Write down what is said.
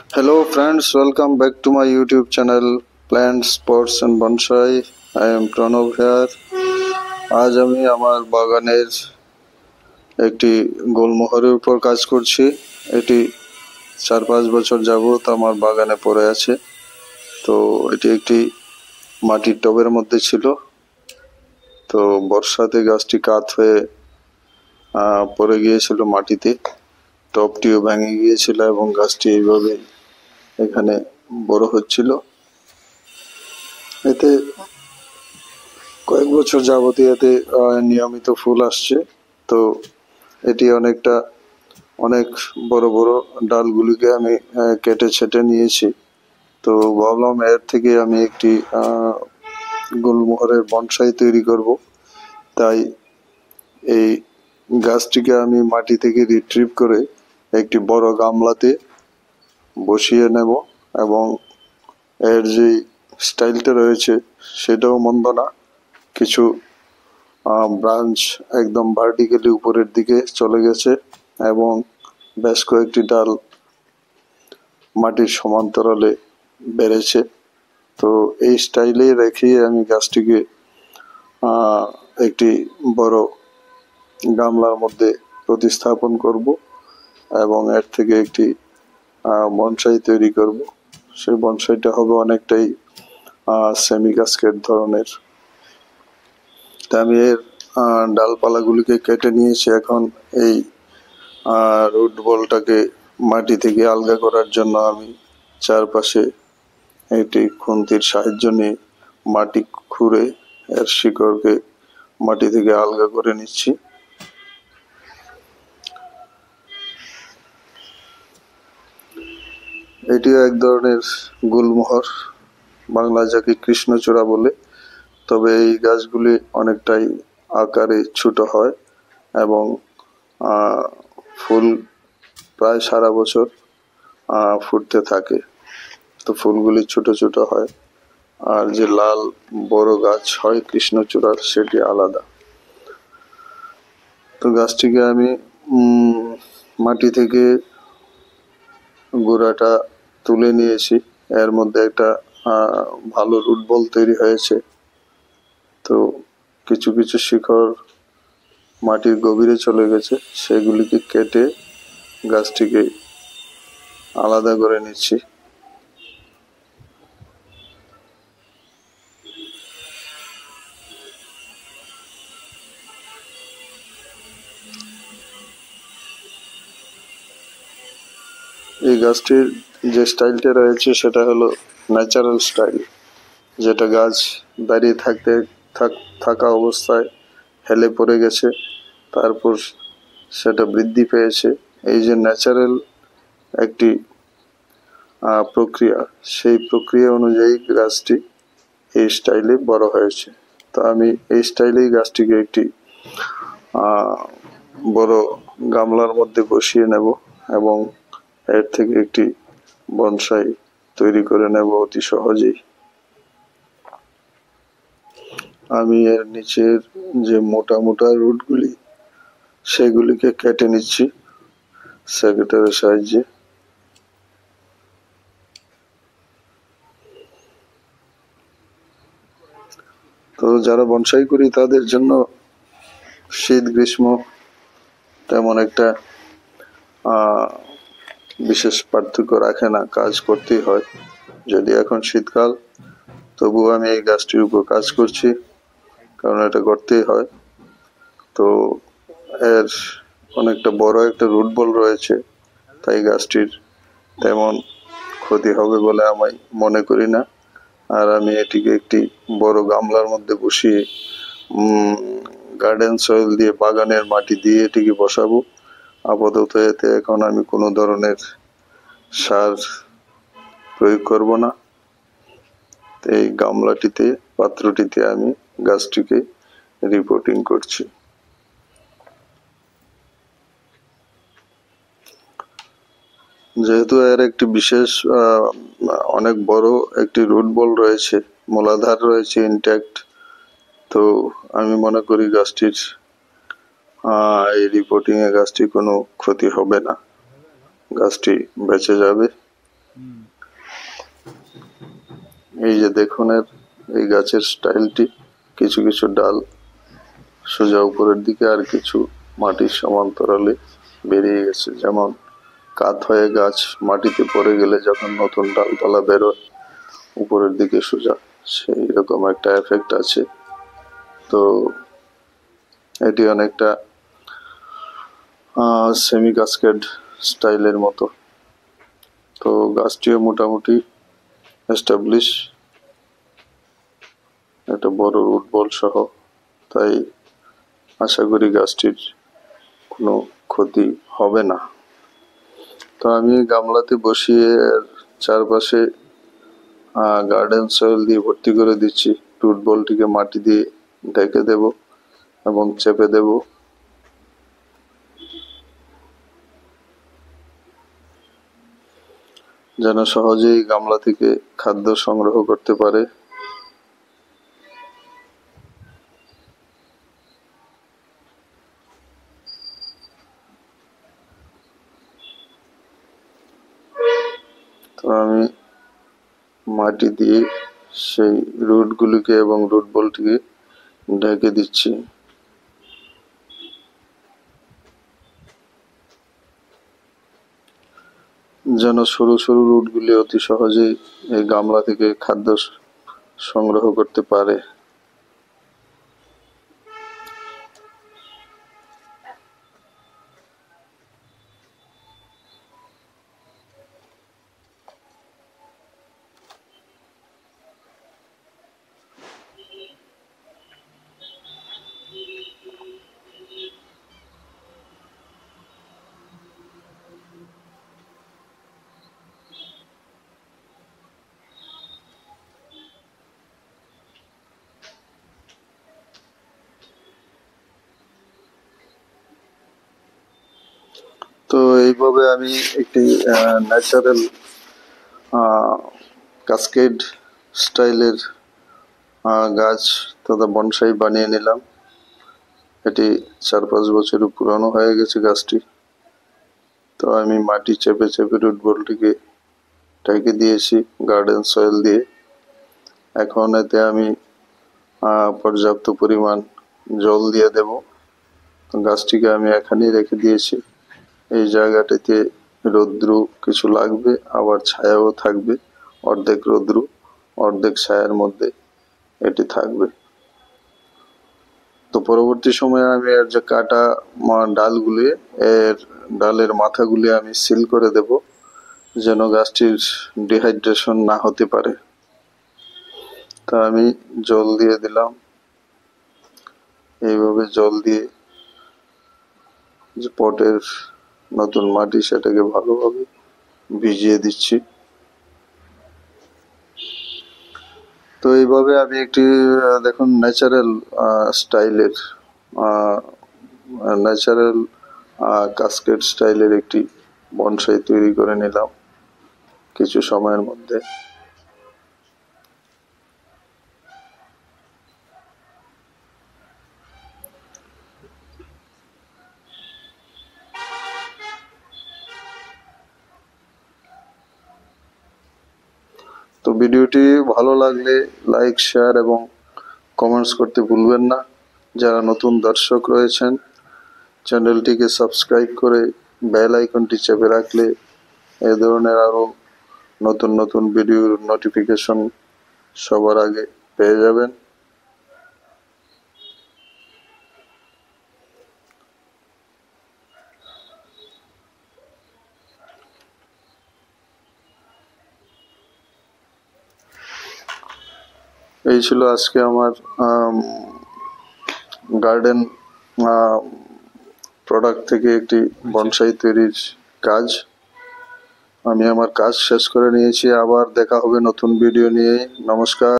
Hello friends, welcome back to my YouTube channel Plants, Pots and Bonsai. I am Pranav here. আজ আমি আমার বাগানের একটি গোলমোহরের উপর কাজ করছি। এটি 4-5 বছর যাবত আমার বাগানে পড়ে আছে। তো এটি একটি মাটির টবের মধ্যে ছিল। তো বর্ষাতে গাছটি কাত হয়ে পড়ে গিয়েছিল মাটিতে। টবটিও ভেঙে গিয়েছিল এবং গাছটি এইভাবে এখানে বড় হচ্ছিল। এতে কয়েক বছর যাবতীয় এতে নিয়মিত ফুল আসছে। তো এটি অনেক বড় বড় ডালগুলিকে আমি কেটে ছেটে নিয়েছি। তো ভাবলাম এর থেকে আমি একটি গুলমোহরের বনসাই তৈরি করব। তাই এই গাছটিকে আমি মাটি থেকে রিট্রিভ করে একটি বড় গামলাতে বসিয়ে নেব এবং এর যে স্টাইলটা রয়েছে সেটাও মন্দ না। কিছু ব্রাঞ্চ একদম ভার্টিক্যালি উপরের দিকে চলে গেছে এবং বেশ কয়েকটি ডাল মাটির সমান্তরালে বেড়েছে। তো এই স্টাইলে রেখে আমি গাছটিকে একটি বড় গামলার মধ্যে প্রতিস্থাপন করব এবং এর থেকে একটি বনসাই তৈরি করব। সেই বনসাইটা হবে অনেকটাই সেমি কাস্কেড ধরনের। তা আমি এর ডালপালাগুলিকে কেটে নিয়েছি। এখন এই রুট বলটাকে মাটি থেকে আলগা করার জন্য আমি চারপাশে একটি খুন্তির সাহায্য নিয়ে মাটি খুঁড়ে এর শিকড়কে মাটি থেকে আলগা করে নিচ্ছি। এটিও এক ধরনের গুলমোহর, বাংলা যাকে কৃষ্ণচূড়া বলে। তবে এই গাছগুলি অনেকটাই আকারে ছোট হয় এবং ফুল প্রায় সারা বছর ফুটতে থাকে। তো ফুলগুলি ছোট ছোট হয়, আর যে লাল বড় গাছ হয় কৃষ্ণচূড়ার সেটি আলাদা। তো গাছটিকে আমি মাটি থেকে গোড়াটা তুলে নিয়েছি। এর মধ্যে একটা ভালো রুট বল তৈরি হয়েছে। তো কিছু কিছু শিকড় মাটির গভীরে চলে গেছে, সেগুলিকে কেটে গাছটিকে আলাদা করে নিচ্ছি। এই গাছটির যে স্টাইলটা রয়েছে সেটা হলো ন্যাচারাল স্টাইল, যেটা গাছ দাঁড়িয়ে থাকা অবস্থায় হেলে পড়ে গেছে, তারপর সেটা বৃদ্ধি পেয়েছে। এই যে ন্যাচারাল একটি প্রক্রিয়া, সেই প্রক্রিয়া অনুযায়ী গাছটি এই স্টাইলে বড় হয়েছে। তো আমি এই স্টাইলেই গাছটিকে একটি বড় গামলার মধ্যে বসিয়ে নেব এবং এর থেকে একটি বনসাই তৈরি করে নেব অতি সহজেই। আমি এর নিচের যে মোটা মোটা রুটগুলি সেগুলিকে কেটে নিচ্ছি সেকেটারের সাহায্যে। তো যারা বনসাই করি তাদের জন্য শীত গ্রীষ্ম তেমন একটা বিশেষ পার্থক্য রাখে না, কাজ করতেই হয়। যদি এখন শীতকাল, তবুও আমি এই গাছটির উপর কাজ করছি, কারণ এটা করতেই হয়। তো এর অনেকটা বড় একটা রুট বল রয়েছে, তাই গাছটির তেমন ক্ষতি হবে বলে আমি মনে করি না। আর আমি এটিকে একটি বড় গামলার মধ্যে বসিয়ে গার্ডেন সয়েল দিয়ে, বাগানের মাটি দিয়ে এটিকে বসাবো। আপাতত এতে এখন আমি কোনো ধরনের সার প্রয়োগ করব না। এই গামলাটিতে, পাত্রটিতে আমি গাছটিকে রিপোর্টিং করছি। যেহেতু এর একটি বিশেষ অনেক বড় একটি রুট বল রয়েছে, মূলাধার রয়েছে ইনট্যাক্ট, তো আমি মনে করি গাছটির এই রিপোর্টিং এ গাছটির কোনো ক্ষতি হবে না, গাছটি বেঁচে যাবে। এই যে দেখুন এই গাছের স্টাইলটি, কিছু কিছু ডাল সোজা উপরের দিকে আর কিছু মাটির সমান্তরালে বেরিয়ে গেছে, যেমন কাত হয়ে গাছ মাটিতে পড়ে গেলে যখন নতুন ডালপালা বেরোয় উপরের দিকে সোজা, সেই রকম একটা এফেক্ট আছে। তো এটি অনেকটা সেমি কাস্কেড স্টাইলের মতো। তো গাছটিও মোটামুটি এস্টাবলিশ, একটা বড় রুট বল সহ, তাই আশা করি গাছটির কোনো ক্ষতি হবে না। তো আমি গামলাতে বসিয়ে চারপাশে গার্ডেন সয়েল দিয়ে ভর্তি করে দিচ্ছি। রুট বলটিকে মাটি দিয়ে ঢেকে দেব এবং চেপে দেব, যেন সহজেই গামলা থেকে খাদ্য সংগ্রহ করতে পারে। তো আমি মাটি দিয়ে সেই রুটগুলিকে এবং রুট বলটিকে ঢেকে দিচ্ছি। যেন সরু সরু রুটগুলি অতি সহজেই এই গামলা থেকে খাদ্য সংগ্রহ করতে পারে। তো এইভাবে আমি একটি ন্যাচারাল কাসকেড স্টাইলের গাছ তথা বনসাই বানিয়ে নিলাম। এটি 4-5 বছরের পুরানো হয়ে গেছে গাছটি। তো আমি মাটি চেপে চেপে রুট বলটিকে ঢেকে দিয়েছি গার্ডেন সয়েল দিয়ে। এখন এতে আমি পর্যাপ্ত পরিমাণ জল দিয়ে দেব। গাছটিকে আমি এখানেই রেখে দিয়েছি। এই জায়গাটিতে রৌদ্র কিছু লাগবে, আবার ছায়াও থাকবে। অর্ধেক রৌদ্র অর্ধেক ছায়ার মধ্যে এটি থাকবে। তো পরবর্তী সময়ে আমি এর যে কাটা ডালগুলি, এর ডালের মাথাগুলি আমি সিল করে দেব, যেন গাছটির ডিহাইড্রেশন না হতে পারে। তা আমি জল দিয়ে দিলাম। এইভাবে জল দিয়ে যে পটের নতুন মাটি সেটাকে ভালোভাবে ভিজিয়ে দিচ্ছি। তো এইভাবে আমি একটি দেখুন ন্যাচারাল স্টাইলের ন্যাচারাল কাস্কেড স্টাইলের একটি বনসাই তৈরি করে নিলাম কিছু সময়ের মধ্যে। তো ভিডিওটি ভালো লাগলে লাইক, শেয়ার এবং কমেন্টস করতে ভুলবেন না। যারা নতুন দর্শক রয়েছেন চ্যানেলটিকে সাবস্ক্রাইব করে বেল আইকনটি চেপে রাখলে এ ধরনের আরো নতুন নতুন ভিডিওর নোটিফিকেশন সবার আগে পেয়ে যাবেন। এই ছিল আজকে আমার গার্ডেন প্রোডাক্ট থেকে একটি বনসাই তৈরির কাজ। আমি আমার কাজ শেষ করে নিয়েছি। আবার দেখা হবে নতুন ভিডিও নিয়ে। নমস্কার।